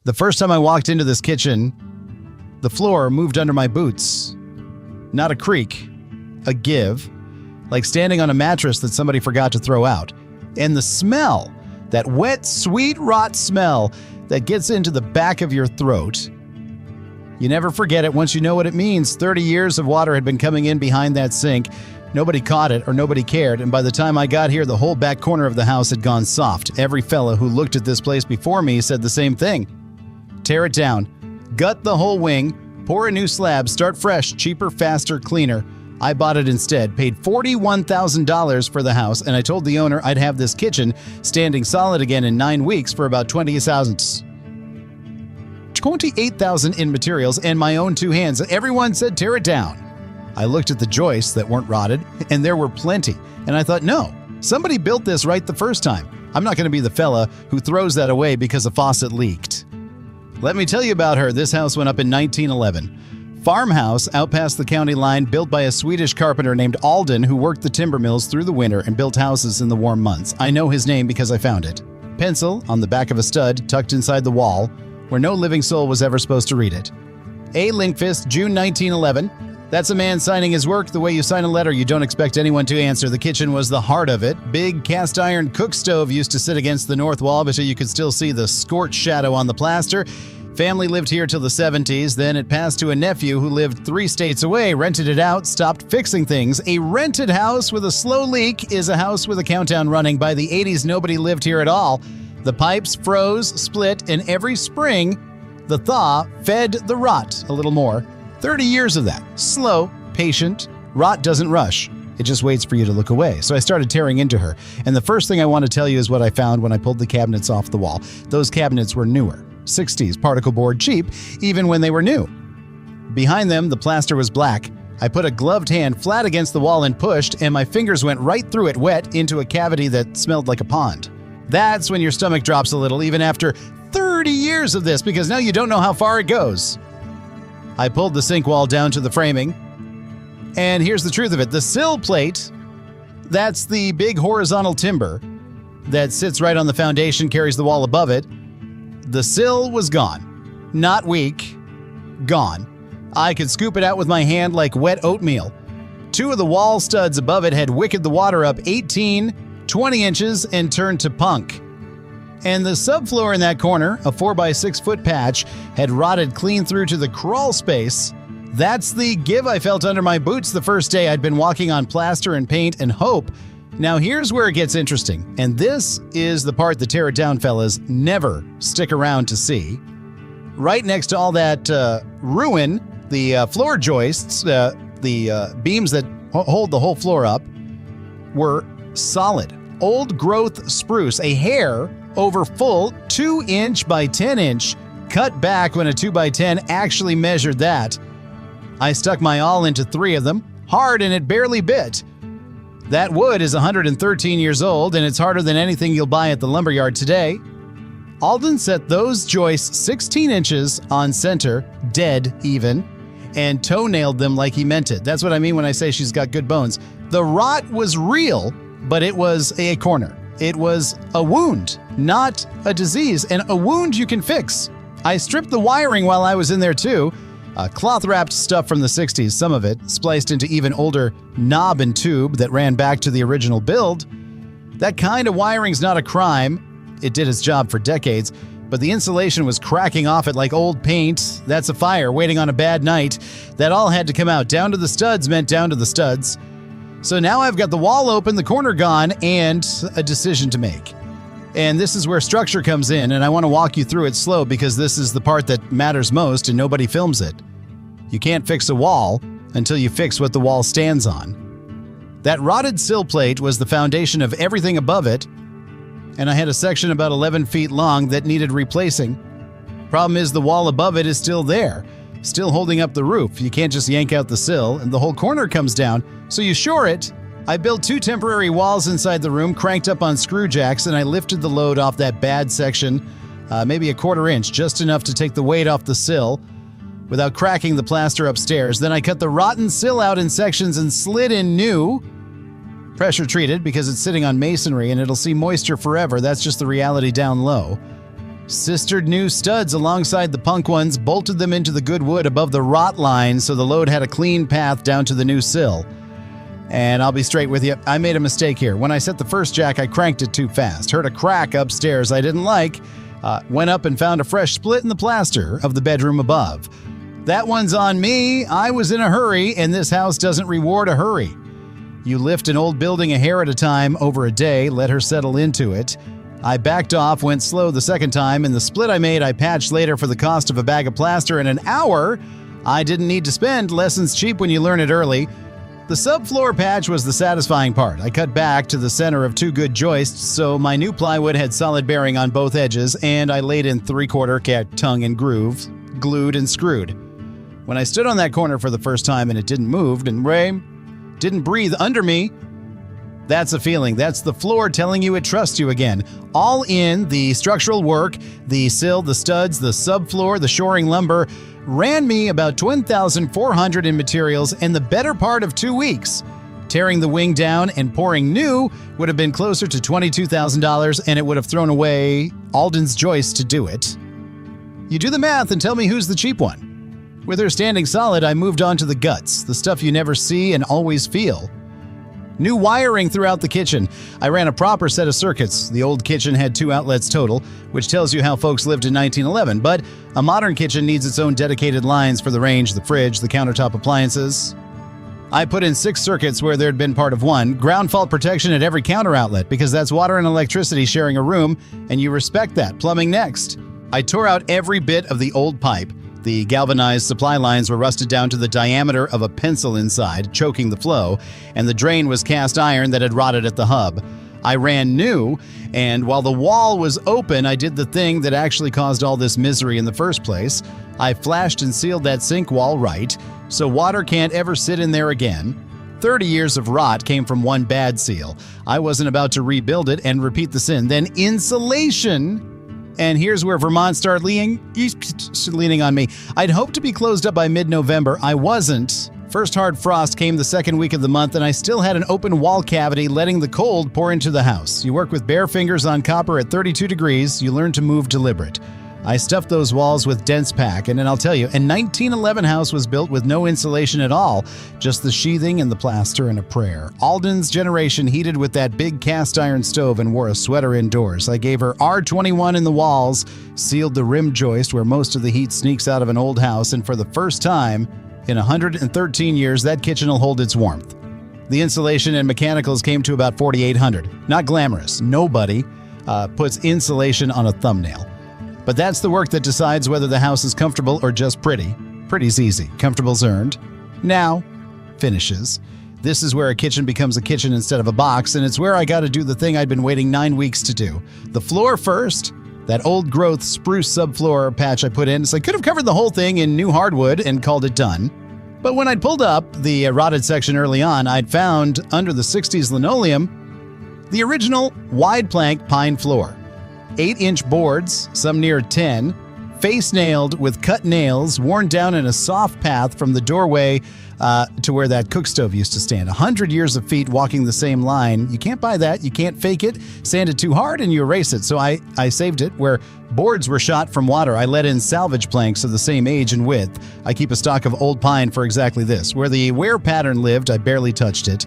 The first time I walked into this kitchen, the floor moved under my boots. Not a creak, a give, like standing on a mattress that somebody forgot to throw out. And the smell, that wet, sweet, rot smell that gets into the back of your throat. You never forget it once you know what it means. 30 years of water had been coming in behind that sink. Nobody caught it or nobody cared, and by the time I got here, the whole back corner of the house had gone soft. Every fella who looked at this place before me said the same thing. Tear it down, gut the whole wing, pour a new slab, start fresh, cheaper, faster, cleaner. I bought it instead, paid $41,000 for the house, and I told the owner I'd have this kitchen standing solid again in 9 weeks for about $28,000 in materials and my own 2 hands. Everyone said tear it down. I looked at the joists that weren't rotted, and there were plenty. And I thought, no, somebody built this right the first time. I'm not going to be the fella who throws that away because a faucet leaked. Let me tell you about her. This house went up in 1911. Farmhouse out past the county line, built by a Swedish carpenter named Alden, who worked the timber mills through the winter and built houses in the warm months. I know his name because I found it. Pencil on the back of a stud tucked inside the wall, where no living soul was ever supposed to read it. A. Linkfist, June 1911. That's a man signing his work the way you sign a letter you don't expect anyone to answer. The kitchen was the heart of it. Big cast iron cook stove used to sit against the north wall, but you could still see the scorch shadow on the plaster. Family lived here till the 70s. Then it passed to a nephew who lived 3 states away, rented it out, stopped fixing things. A rented house with a slow leak is a house with a countdown running. By the 80s, nobody lived here at all. The pipes froze, split, and every spring, the thaw fed the rot a little more. 30 years of that. Slow, patient. Rot doesn't rush. It just waits for you to look away. So I started tearing into her. And the first thing I want to tell you is what I found when I pulled the cabinets off the wall. Those cabinets were newer. 60s particle board, cheap, even when they were new. Behind them, the plaster was black. I put a gloved hand flat against the wall and pushed, and my fingers went right through it wet into a cavity that smelled like a pond. That's when your stomach drops a little, even after 30 years of this, because now you don't know how far it goes. I pulled the sink wall down to the framing, and here's the truth of it. The sill plate, that's the big horizontal timber that sits right on the foundation, carries the wall above it. The sill was gone. Not weak. Gone. I could scoop it out with my hand like wet oatmeal. 2 of the wall studs above it had wicked the water up 18, 20 inches and turned to punk. And the subfloor in that corner, a 4x6 foot patch, had rotted clean through to the crawl space. That's the give I felt under my boots the first day I'd been walking on plaster and paint and hope. Now here's where it gets interesting, and this is the part the tear it down fellas never stick around to see. Right next to all that ruin, the floor joists, the beams that hold the whole floor up, were solid, old-growth spruce, a hair over full 2-inch by 10-inch, cut back when a 2x10 actually measured that. I stuck my awl into 3 of them, hard and it barely bit. That wood is 113 years old, and it's harder than anything you'll buy at the lumberyard today. Alden set those joists 16 inches on center, dead even, and toe-nailed them like he meant it. That's what I mean when I say she's got good bones. The rot was real, but it was a corner. It was a wound, not a disease, and a wound you can fix. I stripped the wiring while I was in there too. Cloth-wrapped stuff from the 60s, some of it, spliced into even older knob and tube that ran back to the original build. That kind of wiring's not a crime. It did its job for decades, but the insulation was cracking off it like old paint. That's a fire waiting on a bad night. That all had to come out. Down to the studs meant down to the studs. So now I've got the wall open, the corner gone, and a decision to make. And this is where structure comes in, and I want to walk you through it slow because this is the part that matters most and nobody films it. You can't fix a wall until you fix what the wall stands on. That rotted sill plate was the foundation of everything above it, and I had a section about 11 feet long that needed replacing. Problem is the wall above it is still there, still holding up the roof. You can't just yank out the sill, and the whole corner comes down, so you shore it. I built 2 temporary walls inside the room, cranked up on screw jacks, and I lifted the load off that bad section, maybe a 1/4 inch, just enough to take the weight off the sill without cracking the plaster upstairs. Then I cut the rotten sill out in sections and slid in new, pressure treated because it's sitting on masonry and it'll see moisture forever. That's just the reality down low. Sistered new studs alongside the punk ones, bolted them into the good wood above the rot line so the load had a clean path down to the new sill. And I'll be straight with you, I made a mistake here. When I set the first jack, I cranked it too fast. Heard a crack upstairs I didn't like. Went up and found a fresh split in the plaster of the bedroom above. That one's on me. I was in a hurry, and this house doesn't reward a hurry. You lift an old building a hair at a time over a day, let her settle into it. I backed off, went slow the second time, and the split I made I patched later for the cost of a bag of plaster in an hour. I didn't need to spend. Lessons cheap when you learn it early. The subfloor patch was the satisfying part. I cut back to the center of two good joists, so my new plywood had solid bearing on both edges, and I laid in 3/4 cat tongue and groove, glued and screwed. When I stood on that corner for the first time and it didn't move, and Ray didn't breathe under me, that's a feeling. That's the floor telling you it trusts you again. All in, the structural work, the sill, the studs, the subfloor, the shoring lumber, ran me about $20,400 in materials and the better part of 2 weeks. Tearing the wing down and pouring new would have been closer to $22,000, and it would have thrown away Alden's joist to do it. You do the math and tell me who's the cheap one. With her standing solid, I moved on to the guts, the stuff you never see and always feel. New wiring throughout the kitchen. I ran a proper set of circuits. The old kitchen had 2 outlets total, which tells you how folks lived in 1911, but a modern kitchen needs its own dedicated lines for the range, the fridge, the countertop appliances. I put in 6 circuits where there'd been part of 1, ground fault protection at every counter outlet, because that's water and electricity sharing a room, and you respect that. Plumbing next. I tore out every bit of the old pipe. The galvanized supply lines were rusted down to the diameter of a pencil inside, choking the flow, and the drain was cast iron that had rotted at the hub. I ran new, and while the wall was open, I did the thing that actually caused all this misery in the first place. I flashed and sealed that sink wall right, so water can't ever sit in there again. 30 years of rot came from one bad seal. I wasn't about to rebuild it and repeat the sin. Then insulation. And here's where Vermont started leaning on me. I'd hoped to be closed up by mid-November. I wasn't. First hard frost came the second week of the month, and I still had an open wall cavity letting the cold pour into the house. You work with bare fingers on copper at 32 degrees. You learn to move deliberate. I stuffed those walls with dense pack, and then I'll tell you, a 1911 house was built with no insulation at all, just the sheathing and the plaster and a prayer. Alden's generation heated with that big cast iron stove and wore a sweater indoors. I gave her R21 in the walls, sealed the rim joist where most of the heat sneaks out of an old house, and for the first time in 113 years, that kitchen will hold its warmth. The insulation and mechanicals came to about $4,800. Not glamorous. Nobody puts insulation on a thumbnail. But that's the work that decides whether the house is comfortable or just pretty. Pretty's easy. Comfortable's earned. Now, finishes. This is where a kitchen becomes a kitchen instead of a box, and it's where I got to do the thing I'd been waiting 9 weeks to do. The floor first. That old growth spruce subfloor patch I put in, so I could have covered the whole thing in new hardwood and called it done. But when I'd pulled up the rotted section early on, I'd found, under the 60s linoleum, the original wide plank pine floor. 8-inch boards, some near 10, face-nailed with cut nails, worn down in a soft path from the doorway to where that cook stove used to stand. 100 years of feet walking the same line. You can't buy that. You can't fake it. Sand it too hard and you erase it. So I saved it. Where boards were shot from water, I let in salvage planks of the same age and width. I keep a stock of old pine for exactly this. Where the wear pattern lived, I barely touched it.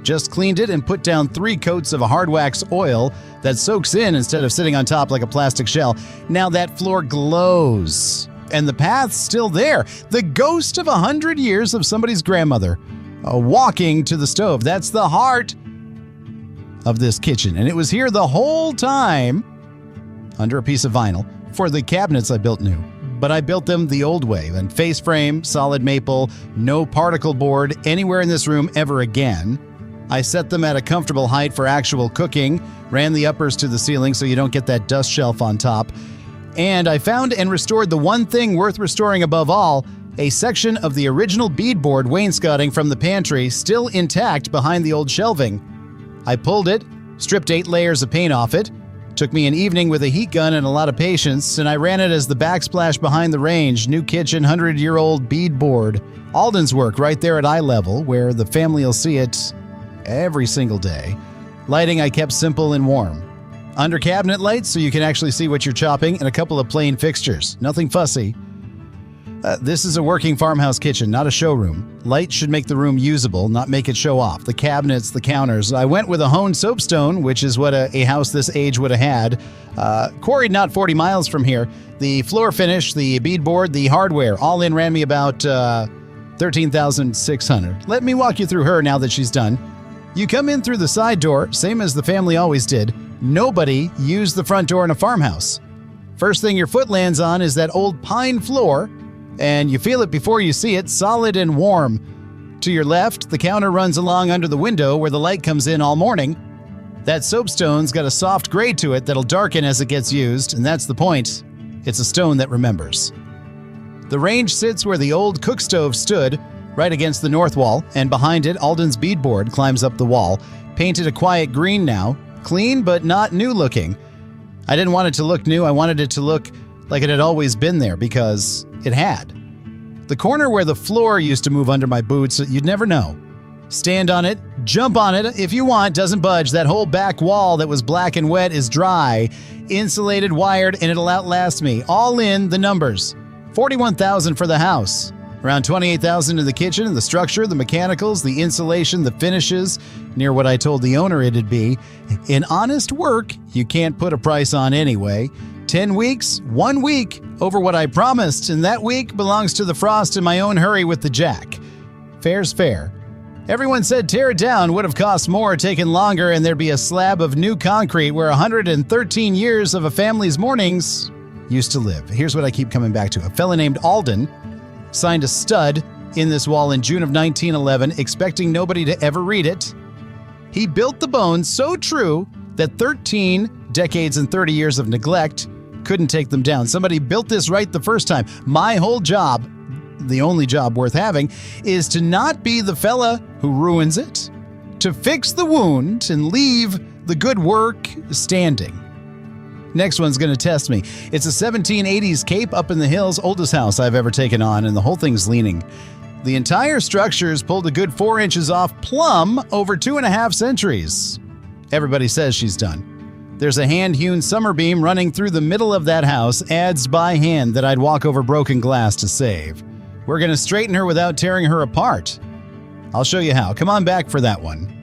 Just cleaned it and put down 3 coats of a hard wax oil that soaks in instead of sitting on top like a plastic shell. Now that floor glows. And the path's still there. The ghost of 100 years of somebody's grandmother walking to the stove. That's the heart of this kitchen. And it was here the whole time under a piece of vinyl. For the cabinets I built new. But I built them the old way. And face frame, solid maple, no particle board anywhere in this room ever again. I set them at a comfortable height for actual cooking, ran the uppers to the ceiling so you don't get that dust shelf on top, and I found and restored the one thing worth restoring above all, a section of the original beadboard wainscoting from the pantry still intact behind the old shelving. I pulled it, stripped 8 layers of paint off it, took me an evening with a heat gun and a lot of patience, and I ran it as the backsplash behind the range, new kitchen, 100-year-old beadboard. Alden's work right there at eye level, where the family will see it every single day. Lighting I kept simple and warm. Under cabinet lights so you can actually see what you're chopping, and a couple of plain fixtures. Nothing fussy. This is a working farmhouse kitchen, not a showroom. Light should make the room usable, not make it show off. The cabinets, the counters. I went with a honed soapstone, which is what a house this age would have had. Quarried not 40 miles from here. The floor finish, the beadboard, the hardware, all in ran me about $13,600. Let me walk you through her now that she's done. You come in through the side door, same as the family always did. Nobody used the front door in a farmhouse. First thing your foot lands on is that old pine floor, and you feel it before you see it, solid and warm. To your left, the counter runs along under the window where the light comes in all morning. That soapstone's got a soft grade to it that'll darken as it gets used, and that's the point. It's a stone that remembers. The range sits where the old cook stove stood, right against the north wall, and behind it, Alden's beadboard climbs up the wall, painted a quiet green now, clean but not new looking. I didn't want it to look new, I wanted it to look like it had always been there, because it had. The corner where the floor used to move under my boots, you'd never know. Stand on it, jump on it if you want, doesn't budge. That whole back wall that was black and wet is dry, insulated, wired, and it'll outlast me. All in the numbers. $41,000 for the house. Around $28,000 in the kitchen and the structure, the mechanicals, the insulation, the finishes, near what I told the owner it'd be. In honest work, you can't put a price on anyway. 10 weeks, 1 week over what I promised, and that week belongs to the frost in my own hurry with the jack. Fair's fair. Everyone said tear it down would have cost more, taken longer, and there'd be a slab of new concrete where 113 years of a family's mornings used to live. Here's what I keep coming back to. A fella named Alden signed a stud in this wall in June of 1911, expecting nobody to ever read it. He built the bones so true that 13 decades and 30 years of neglect couldn't take them down. Somebody built this right the first time. My whole job, the only job worth having, is to not be the fella who ruins it, to fix the wound and leave the good work standing. Next one's going to test me. It's a 1780s cape up in the hills, oldest house I've ever taken on, and the whole thing's leaning. The entire structure's pulled a good 4 inches off plumb over 2.5 centuries. Everybody says she's done. There's a hand-hewn summer beam running through the middle of that house, adds by hand that I'd walk over broken glass to save. We're going to straighten her without tearing her apart. I'll show you how. Come on back for that one.